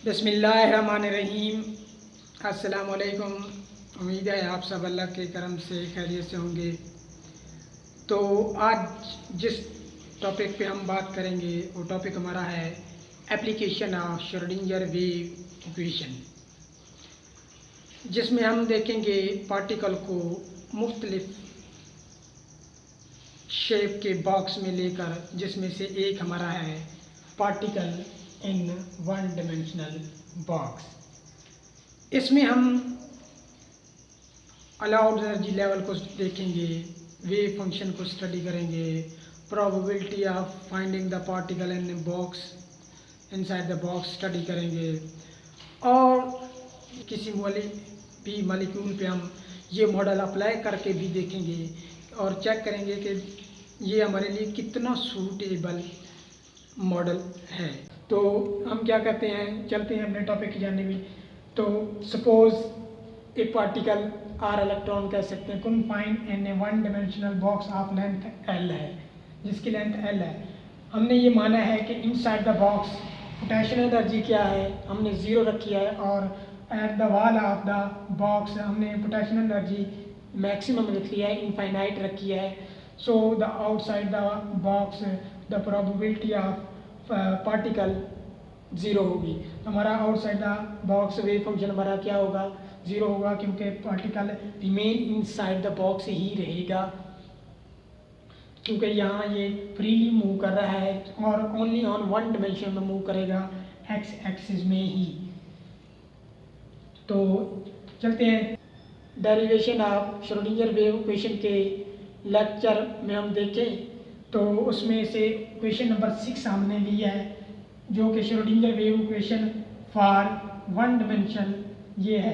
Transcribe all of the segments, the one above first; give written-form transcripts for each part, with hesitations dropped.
बिस्मिल्लाहिर्रहमानिर्रहीम। अस्सलाम वालेकुम। उम्मीद है आप सब अल्लाह के करम से खैरियत से होंगे। तो आज जिस टॉपिक पे हम बात करेंगे वो टॉपिक हमारा है application of Schrodinger wave equation, जिसमें हम देखेंगे पार्टिकल को मुख्तलिफ शेप के बॉक्स में लेकर, जिसमें से एक हमारा है particle in one dimensional box. इसमें हम अलाउड एनर्जी लेवल को देखेंगे, वेव फंक्शन को स्टडी करेंगे, probability of finding the particle in box inside the box study करेंगे, और किसी भी मॉलिक्यूल पे हम ये मॉडल अप्लाई करके भी देखेंगे और चेक करेंगे कि ये हमारे लिए कितना सूटेबल मॉडल है। तो हम क्या करते हैं, चलते हैं अपने टॉपिक की जाने में। तो सपोज एक पार्टिकल आर इलेक्ट्रॉन कह सकते हैं confined in A one dimensional box of length L है, जिसकी लेंथ एल है। हमने ये माना है कि inside the box potential energy क्या है, हमने ज़ीरो रखी है, और at the wall of the box हमने पोटेंशियल एनर्जी मैक्सिमम रखी है, इनफाइनाइट रखी है। So the outside the box the probability of particle zero होगी। तो हमारा outside the box wave function हमारा क्या होगा, ज़ीरो होगा, क्योंकि particle remain inside the box ही रहेगा, क्योंकि यहाँ ये फ्रीली मूव कर रहा है और ओनली ऑन वन डिमेंशन में मूव करेगा, एक्स एक्सिस में ही। तो चलते हैं derivation of Schrodinger wave equation के लेक्चर में हम देखें तो उसमें से क्वेश्चन नंबर 6 हमने लिया है, जो कि Schrodinger wave equation for one dimension ये है।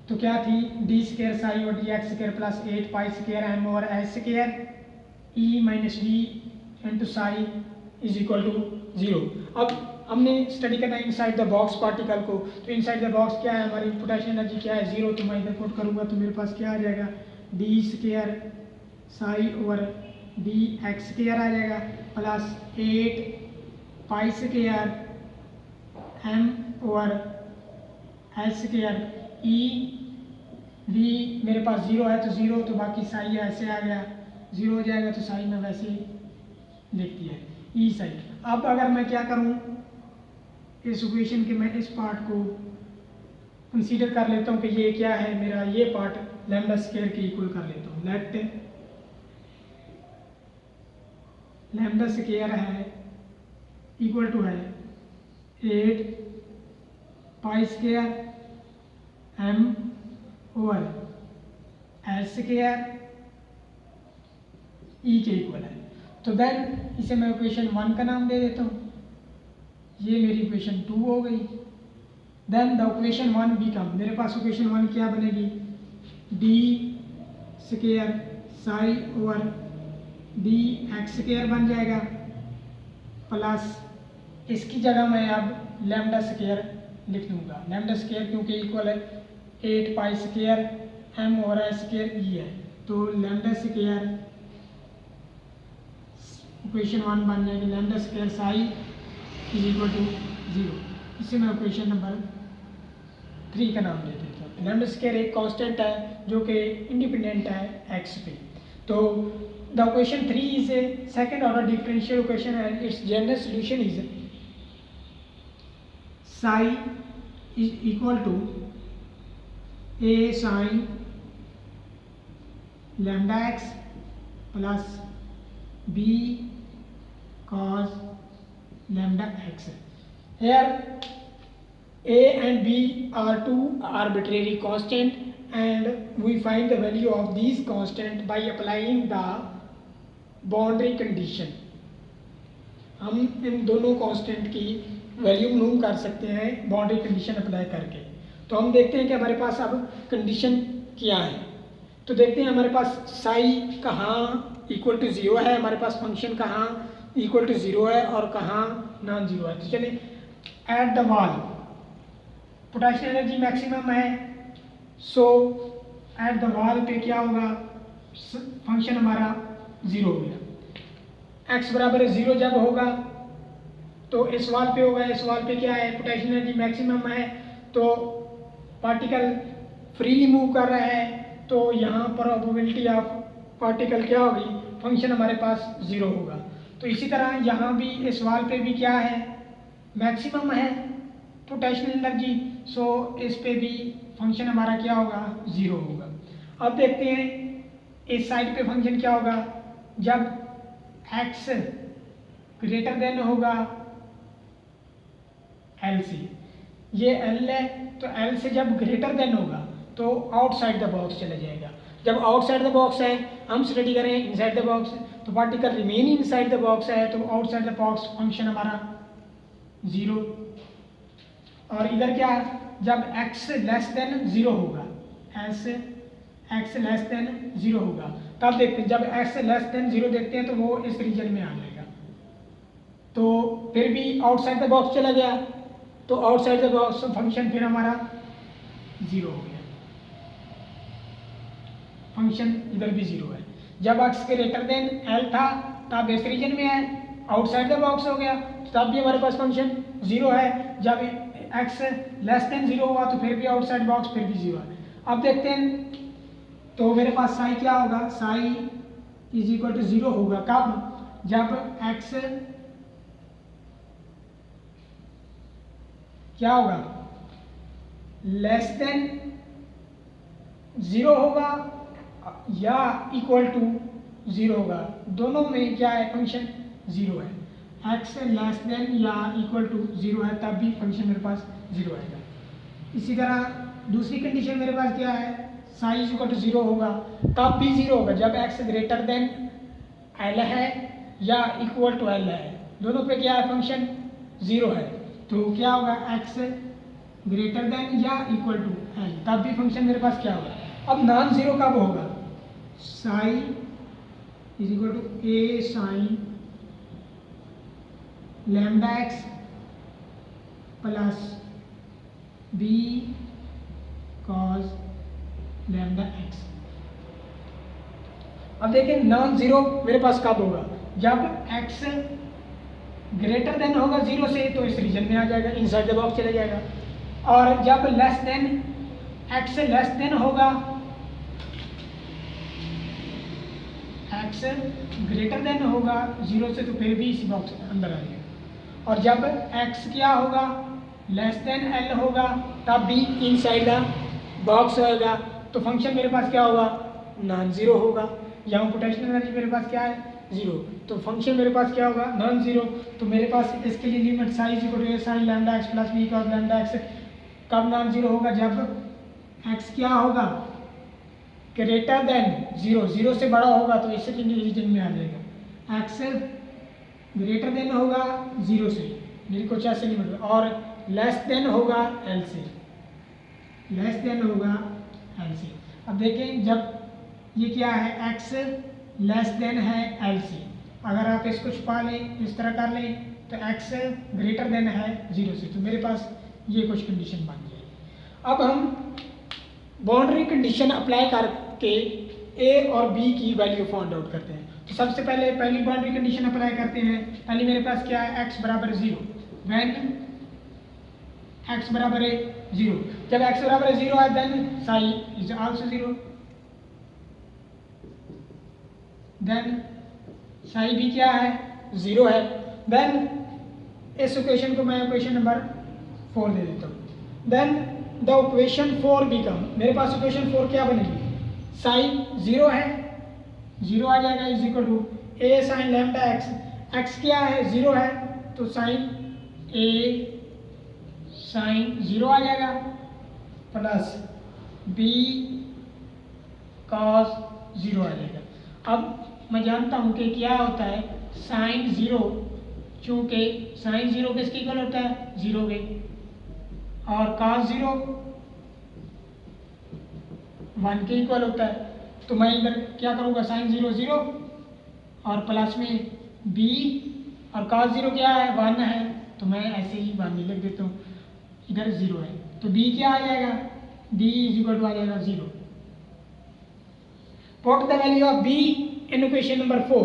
तो क्या थी, डी स्क्वायर साई और D X square plus 8 pi square M और S square E minus D into psi is equal to 0। अब हमने स्टडी करना है इनसाइड द बॉक्स पार्टिकल को। तो इनसाइड द बॉक्स क्या है, हमारी पोटेंशियल एनर्जी क्या है, 0। तो मैं इधर पुट करूँगा तो मेरे पास क्या आ जाएगा, D square psi over D X square आ जाएगा plus 8 pi square M over S square E D मेरे पास 0 है तो 0, तो बाकी साई ऐसे आ गया, 0 हो जाएगा, तो साई में वैसे लिख दिया ई साई। अब अगर मैं क्या करूं, इस इक्वेशन के मैं इस पार्ट को कंसीडर कर लेता हूं कि ये क्या है, मेरा ये पार्ट लैम्डा स्क्वायर के इक्वल कर लेता हूं। लेट लैम्डा स्क्वायर है इक्वल टू है 8 pi square M over S square E के इक्वल है। तो देन इसे मैं इक्वेशन 1 का नाम दे देता हूँ, ये मेरी इक्वेशन 2 हो गई। देन द इक्वेशन 1 बिकम, मेरे पास इक्वेशन 1 क्या बनेगी, D square psi over D X square बन जाएगा प्लस इसकी जगह मैं अब लैम्डा स्क्वायर लिख दूंगा। लैम्डा स्क्वायर क्योंकि इक्वल है 8 pi square M over S square E है, तो लैम्डा स्क्वायर इक्वेशन 1 बन जाएगी lambda square psi is equal to 0। इसे मैं इक्वेशन नंबर 3 का नाम दे देता हूँ। लैम्डा स्क्वायर एक कांस्टेंट है जो कि इंडिपेंडेंट है एक्स पे। तो the equation 3 is a second order differential equation and its general solution is psi is equal to a sin lambda x plus b cos lambda x. Here a and b are two arbitrary constant and we find the value of these constant by applying the boundary condition. हम इन दोनों constant की value मालूम कर सकते हैं boundary condition apply करके। तो हम देखते हैं कि हमारे पास अब कंडीशन क्या है। तो देखते हैं हमारे पास साई कहाँ इक्वल टू 0 है, हमारे पास फंक्शन कहाँ इक्वल टू 0 है और कहाँ नॉन 0 है। तो चलिए, eight the wall potential energy maximum है, सो एट द वॉल पे क्या होगा, फंक्शन हमारा 0 हो गया। x बराबर 0 जब होगा तो इस वाल पे होगा, इस वाल पे क्या है, पोटेंशियल एनर्जी मैक्सिमम है, तो पार्टिकल फ्रीली मूव कर रहा है, तो यहाँ प्रोबेबिलिटी ऑफ पार्टिकल क्या होगी, फंक्शन हमारे पास 0 होगा। तो इसी तरह यहाँ भी इस वाल पे भी क्या है, मैक्सिमम है पोटेंशियल एनर्जी, सो इस पे भी फंक्शन हमारा क्या होगा, 0 होगा। अब देखते हैं इस साइड पे फंक्शन क्या होगा, जब x ग्रेटर देन होगा L से, ये L है, तो L से जब ग्रेटर देन होगा तो आउटसाइड द बॉक्स चला जाएगा। जब आउटसाइड द बॉक्स है, हम स्टडी करें इनसाइड द बॉक्स, तो particle remain inside the box है, तो आउटसाइड द बॉक्स फंक्शन हमारा 0। और इधर क्या, जब x लेस देन 0 होगा, x लेस देन 0 होगा, तब देखते हैं, जब x लेस देन 0 देखते हैं तो वो इस रीजन में आ जाएगा, तो फिर भी आउटसाइड द बॉक्स चला गया, तो आउटसाइड द बॉक्स फंक्शन फिर हमारा 0 हो गया, फंक्शन इधर भी 0 है। जब x ग्रेटर देन L था तब इस रीजन में है, आउटसाइड द बॉक्स हो गया, तब भी हमारे पास फंक्शन 0 है। जब x लेस देन 0 हुआ तो फिर भी आउटसाइड बॉक्स फिर भी 0 है। अब देखते हैं, तो मेरे पास साई क्या होगा, साई इज इक्वल टू 0 होगा कब, जब x क्या होगा, लेस देन 0 होगा या इक्वल टू 0 होगा, दोनों में क्या है, फंक्शन 0 है। x लेस देन या इक्वल टू 0 है तब भी फंक्शन मेरे पास 0 आएगा। इसी तरह दूसरी कंडीशन मेरे पास क्या है, साई इज इक्वल टू 0 होगा, तब भी 0 होगा जब x ग्रेटर देन L है या इक्वल टू L है, दोनों पे क्या है, फंक्शन 0 है, तो क्या होगा, x ग्रेटर देन या इक्वल टू L, तब भी फंक्शन मेरे पास क्या होगा। अब नॉन 0 कब होगा, psi is equal to a sine lambda x plus b cos lambda x। अब देखिए नॉन 0 मेरे पास कब होगा, जब x ग्रेटर देन होगा 0 से, तो इस रीजन में आ जाएगा, इनसाइड द बॉक्स चला जाएगा। और जब less than x less than होगा, x ग्रेटर देन होगा 0 से, तो फिर भी इसी बॉक्स के अंदर आ जाएगा। और जब x क्या होगा, लेस देन L होगा, तब भी इनसाइड द बॉक्स होगा, तो फंक्शन मेरे पास क्या होगा, नॉन 0 होगा। यहाँ पोटेंशियल एनर्जी मेरे पास क्या है, 0, तो फंक्शन मेरे पास क्या होगा, नॉन 0। तो मेरे पास इसके लिए limit psi is equal to a sine lambda x plus b cos lambda x कब नॉन 0 होगा, जब x क्या होगा, ग्रेटर देन 0, 0 से बड़ा होगा तो इस रीजन में आ जाएगा। x ग्रेटर देन होगा 0 से, मेरी कुछ ऐसे लिमिट, और लेस देन होगा L से, लेस देन होगा L से। अब देखें, जब ये क्या है, x लेस देन है L से, अगर आप इसको छुपा लें, इस तरह कर लें, तो x ग्रेटर देन है 0 से, तो मेरे पास ये कुछ कंडीशन बन जाएगी। अब हम बाउंड्री कंडीशन अप्लाई करके a और b की वैल्यू फाइंड आउट करते हैं। तो सबसे पहले पहली बाउंड्री कंडीशन अप्लाई करते हैं। पहले मेरे पास क्या है, x बराबर 0, व्हेन x बराबर है 0, जब x बराबर 0 है then psi is also 0, then psi भी क्या है, 0 है। देन इस इक्वेशन को मैं इक्वेशन नंबर 4 दे देता हूँ। देन द इक्वेशन 4 बिकम, मेरे पास इक्वेशन 4 क्या बनेगी, साई 0 है, 0 आ जाएगा, is equal to a sine lambda x, x क्या है, 0 है, तो साइन a साइन 0 आ जाएगा, प्लस b कॉस 0 आ जाएगा। अब मैं जानता हूँ कि क्या होता है साइन 0, चूँकि साइन 0 किसके इक्वल होता है, 0 के, और कॉस 0 1 के इक्वल होता है। तो मैं इधर क्या करूँगा, साइन 0 0 और प्लस में b, और कॉस 0 क्या है, 1 है, तो मैं ऐसे ही 1 लिख देता हूँ, इधर 0 है, तो b क्या आ जाएगा, b इज इक्वल टू आ जाएगा 0। Put the value of b in equation number 4,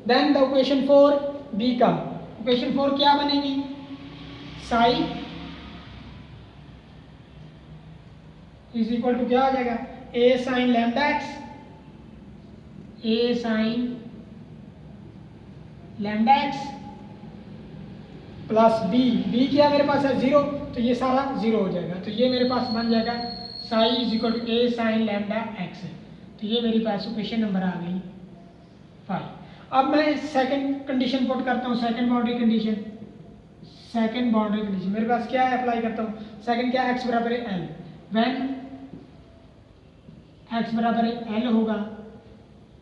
then the equation 4 become, equation 4 क्या बनेगी, साई इज इक्वल टू क्या आ जाएगा, A sine lambda X, A sine lambda X plus B क्या मेरे पास है 0, तो ये सारा 0 हो जाएगा, तो ये मेरे पास बन जाएगा psi is equal to a sine lambda x है। तो ये मेरे पास इक्वेशन नंबर आ गई 5। अब मैं सेकंड कंडीशन पुट करता हूँ, सेकंड बाउंड्री कंडीशन, मेरे पास क्या है, अप्लाई करता हूँ। सेकंड क्या है, x बराबर है एल, व्हेन x बराबर है एल होगा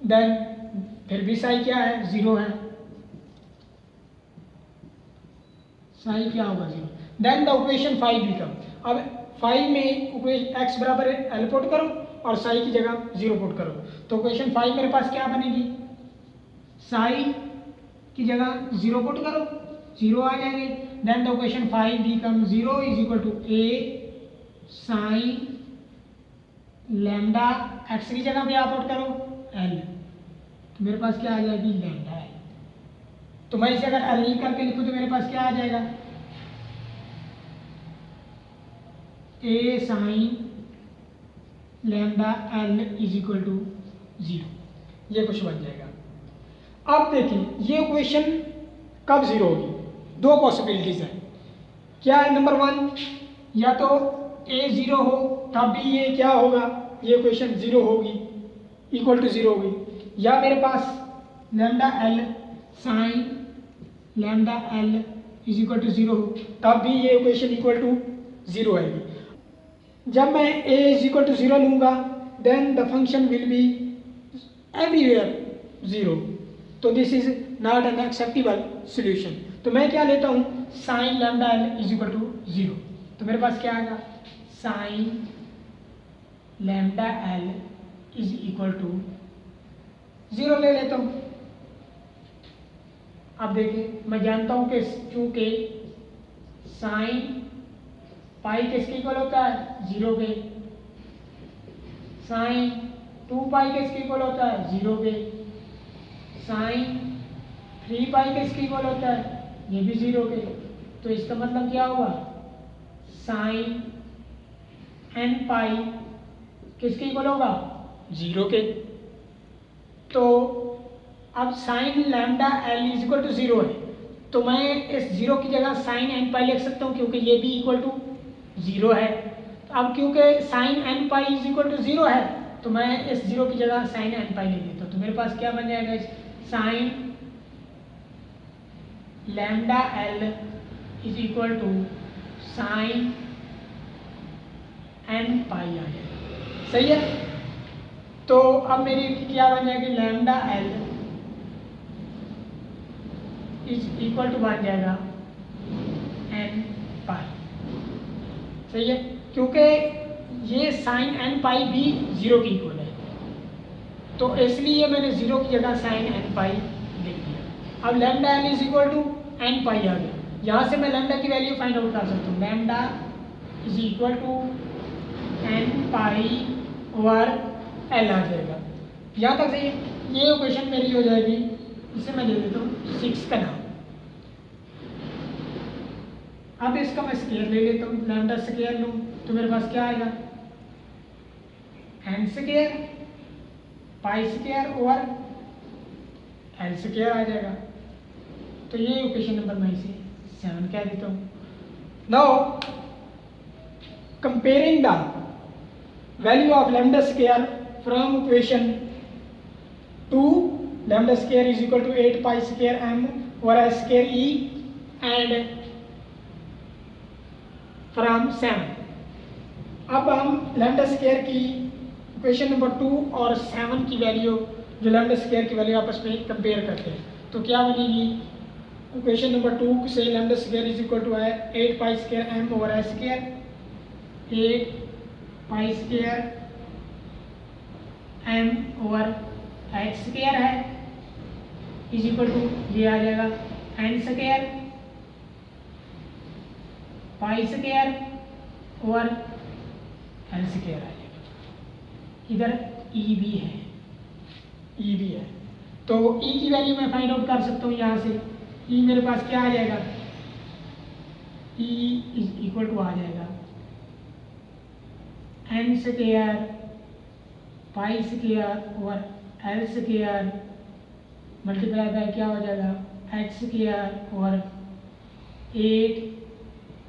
देन फिर भी साई क्या है 0 है, साई क्या होगा 0, देन द इक्वेशन 5 बिकम, अब 5 में इक्वेशन x बराबर है एल पुट करो और साई की जगह 0 पुट करो, तो इक्वेशन 5 मेरे पास क्या बनेगी, साई की जगह 0 पुट करो 0 आ जाएंगे, then the equation 5 become 0 is equal to a sine lambda x की जगह भी आप पुट करो एल, तो मेरे पास क्या आ जाएगी लैम्डा एल। तो मैं इसे अगर एल करके लिखूं तो मेरे पास क्या आ जाएगा, A sine lambda L is equal to 0, ये कुछ बन जाएगा। अब देखिए ये इक्वेशन कब 0 होगी, दो पॉसिबिलिटीज है, क्या है, नंबर 1 या तो ए 0 हो तब भी ये क्या होगा, ये इक्वेशन 0 होगी, इक्वल टू 0 होगी, या मेरे पास lambda L sine lambda L is equal to 0 हो तब भी ये इक्वेशन इक्वल टू 0 आएगी। जब मैं a इज इक्वल टू 0 लूँगा then the function will be everywhere 0, तो this is not an acceptable solution. तो मैं क्या लेता हूँ, sine lambda L is equal to 0, तो मेरे पास क्या आएगा, sine lambda L is equal to 0 ले लेता हूँ। अब देखिए मैं जानता हूँ कि चूंकि साइन पाई किसके इक्वल होता है 0 के, साइन 2 पाई किसके इक्वल होता है 0 के, साइन 3 पाई किसके इक्वल होता है ये भी 0 के, तो इसका मतलब क्या हुआ, साइन n पाई किसके इक्वल होगा 0 के। तो अब sine lambda L is equal to 0 है, तो मैं इस 0 की जगह साइन n पाई लिख सकता हूँ क्योंकि ये भी इक्वल टू 0 है। तो अब क्योंकि sine n pi is equal to 0 है तो मैं इस 0 की जगह साइन n पाई लिख देता हूँ, तो मेरे पास क्या बन जाएगा, sine lambda L is equal to sine n pi आ जाएगा, सही है। तो अब मेरी क्या बन जाएगी, lambda L is equal to बन जाएगा n पाई, सही है, क्योंकि ये साइन n पाई भी 0 की इक्वल है, तो इसलिए मैंने 0 की जगह साइन n पाई लिख दिया। अब lambda L is equal to n pi आ गया, यहाँ से मैं लैम्डा की वैल्यू फाइंड आउट कर सकता हूँ, lambda is equal to n pi over l आ जाएगा। यहाँ तक सही है, ये इक्वेशन मेरी हो जाएगी, इसे मैं दे देता हूँ 6 का नाम। अब इसका मैं स्केयर ले लेता हूँ, लैम्डा स्केयर लूँ तो मेरे पास क्या आएगा, n square pi square over l square आ जाएगा। तो ये इक्वेशन नंबर मैं इसे 7 कह देता हूँ। Now comparing the value of lambda square from equation 2, lambda square is equal to 8 pi square m over s square e and from 7। अब हम लैम्डा स्केयर की इक्वेशन नंबर 2 और 7 की वैल्यू, जो लैम्डा स्केयर की वैल्यू आपस में compare करते हैं, तो क्या बनेगी, इक्वेशन नंबर 2 से lambda square is equal to है 8 pi square m over s square, 8 pi square m over h square है इज इक्वल टू ये आ जाएगा n square pi square over l square आ जाएगा। इधर e भी है, तो e की वैल्यू मैं फाइंड आउट कर सकता हूँ यहाँ से, ई मेरे पास क्या आ जाएगा, ई इज इक्वल टू आ जाएगा एन स्क्वायर पाई स्क्वायर और एल स्क्वायर मल्टीप्लाई बाय क्या हो जाएगा एक्स स्क्वायर और 8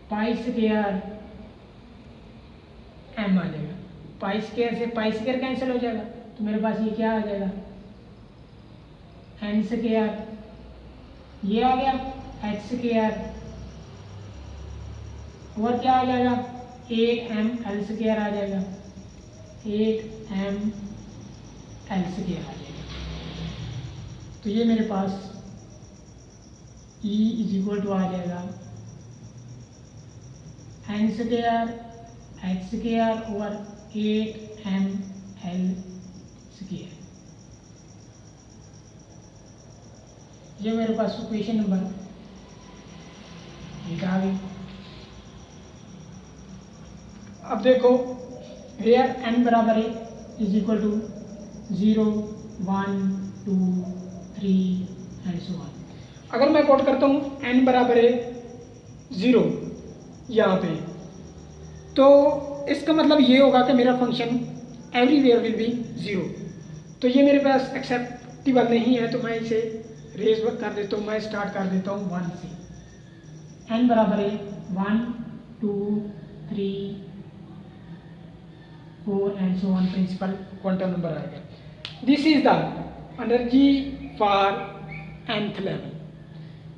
पाई स्क्वायर एम आ जाएगा। पाई स्क्वायर से पाई स्क्वायर कैंसिल हो जाएगा, तो मेरे पास ये क्या आ जाएगा एन स्क्वायर, ये आ गया एक्स स्क्वायर और क्या आ जाएगा 8m एल स्क्वायर आ जाएगा, 8m एल स्क्वायर आ जाएगा। तो ये मेरे पास E इज इक्वल टू आ जाएगा एन स्क्वायर एक्स स्क्वायर और 8m एल स्क्वायर। ये मेरे पास इक्वेशन नंबर 8 आ गई। अब देखो वेयर n बराबर है is equal to 0 1 2 3 and so on. अगर मैं कोट करता हूँ n बराबर है 0 यहाँ पे, तो इसका मतलब ये होगा कि मेरा फंक्शन एवरीवेयर विल बी 0। तो ये मेरे पास एक्सेप्टेबल नहीं है, तो मैं इसे रेज कर देता हूँ, मैं स्टार्ट कर देता हूँ 1 से। n बराबर है 1 2 3 4 and so on, principal quantum number आएगा। This is the energy for nth level.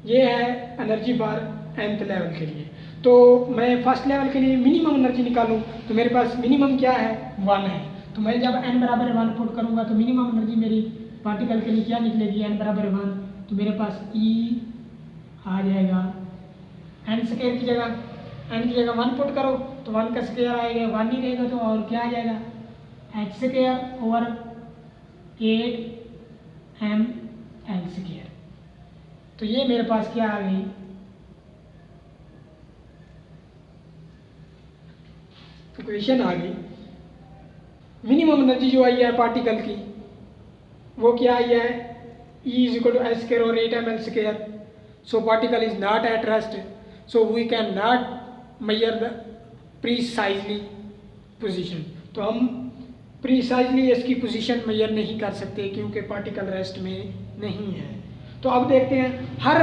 ये है एनर्जी फॉर nth लेवल के लिए। तो मैं फर्स्ट लेवल के लिए मिनिमम एनर्जी निकालूं, तो मेरे पास मिनिमम क्या है 1 है। तो मैं जब n बराबर 1 पुट करूंगा तो मिनिमम एनर्जी मेरी पार्टिकल के लिए क्या निकलेगी n बराबर 1, तो मेरे पास E आ जाएगा n स्क्वायर की जगह, n की जगह 1 पुट करो तो 1 का स्क्वायर आएगा, 1 नहीं रहेगा तो और क्या आ जाएगा x square over 8m l square. तो ये मेरे पास क्या आ गई इक्वेशन आ गई। मिनिमम एनर्जी जो आई है पार्टिकल की वो क्या आई है E is equal to l square और 8m l square. So particle is not at rest, so we can not measure the precisely position. तो हम प्रीसाइजली इसकी पोजीशन मेजर नहीं कर सकते क्योंकि पार्टिकल रेस्ट में नहीं है। तो अब देखते हैं हर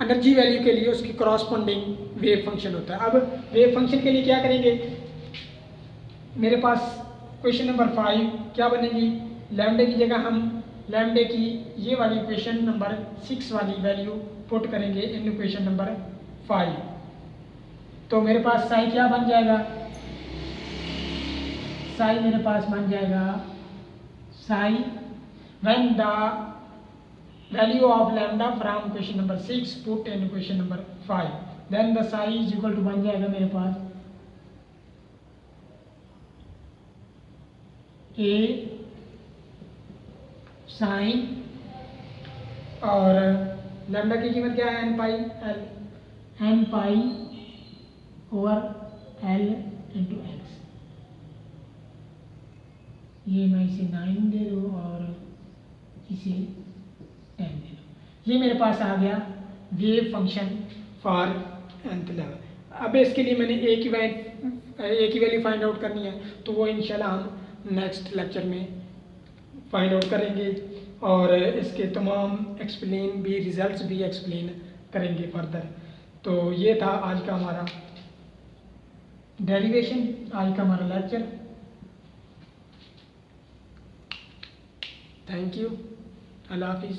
एनर्जी वैल्यू के लिए उसकी करॉस्पोंडिंग वेव फंक्शन होता है। अब वेव फंक्शन के लिए क्या करेंगे, मेरे पास क्वेश्चन नंबर 5 क्या बनेगी, लैम्डे की जगह हम लैम्डे की ये वाली इक्वेशन नंबर 6 वाली वैल्यू पुट करेंगे इन इक्वेशन नंबर 5। तो मेरे पास साई क्या बन जाएगा, साई मेरे पास बन जाएगा psi when the value of lambda from question number 6 put in question number 5, then the psi is equal to बन जाएगा मेरे पास ए साइन और लैम्डा की कीमत क्या है n pi l, n pi over l into x. ये मैं इसे 9 दे दूँ और इसे 10 दे दूँ। ये मेरे पास आ गया wave function for nth level. अब इसके लिए मैंने एक ही वैल्यू फाइंड आउट करनी है, तो वो इंशाल्लाह हम नेक्स्ट लेक्चर में फाइंड आउट करेंगे और इसके तमाम एक्सप्लेन भी रिजल्ट्स भी एक्सप्लेन करेंगे फर्दर। तो ये था आज का हमारा डेरिवेशन, आज का हमारा लेक्चर। थैंक यू, अल्लाह हाफिज़।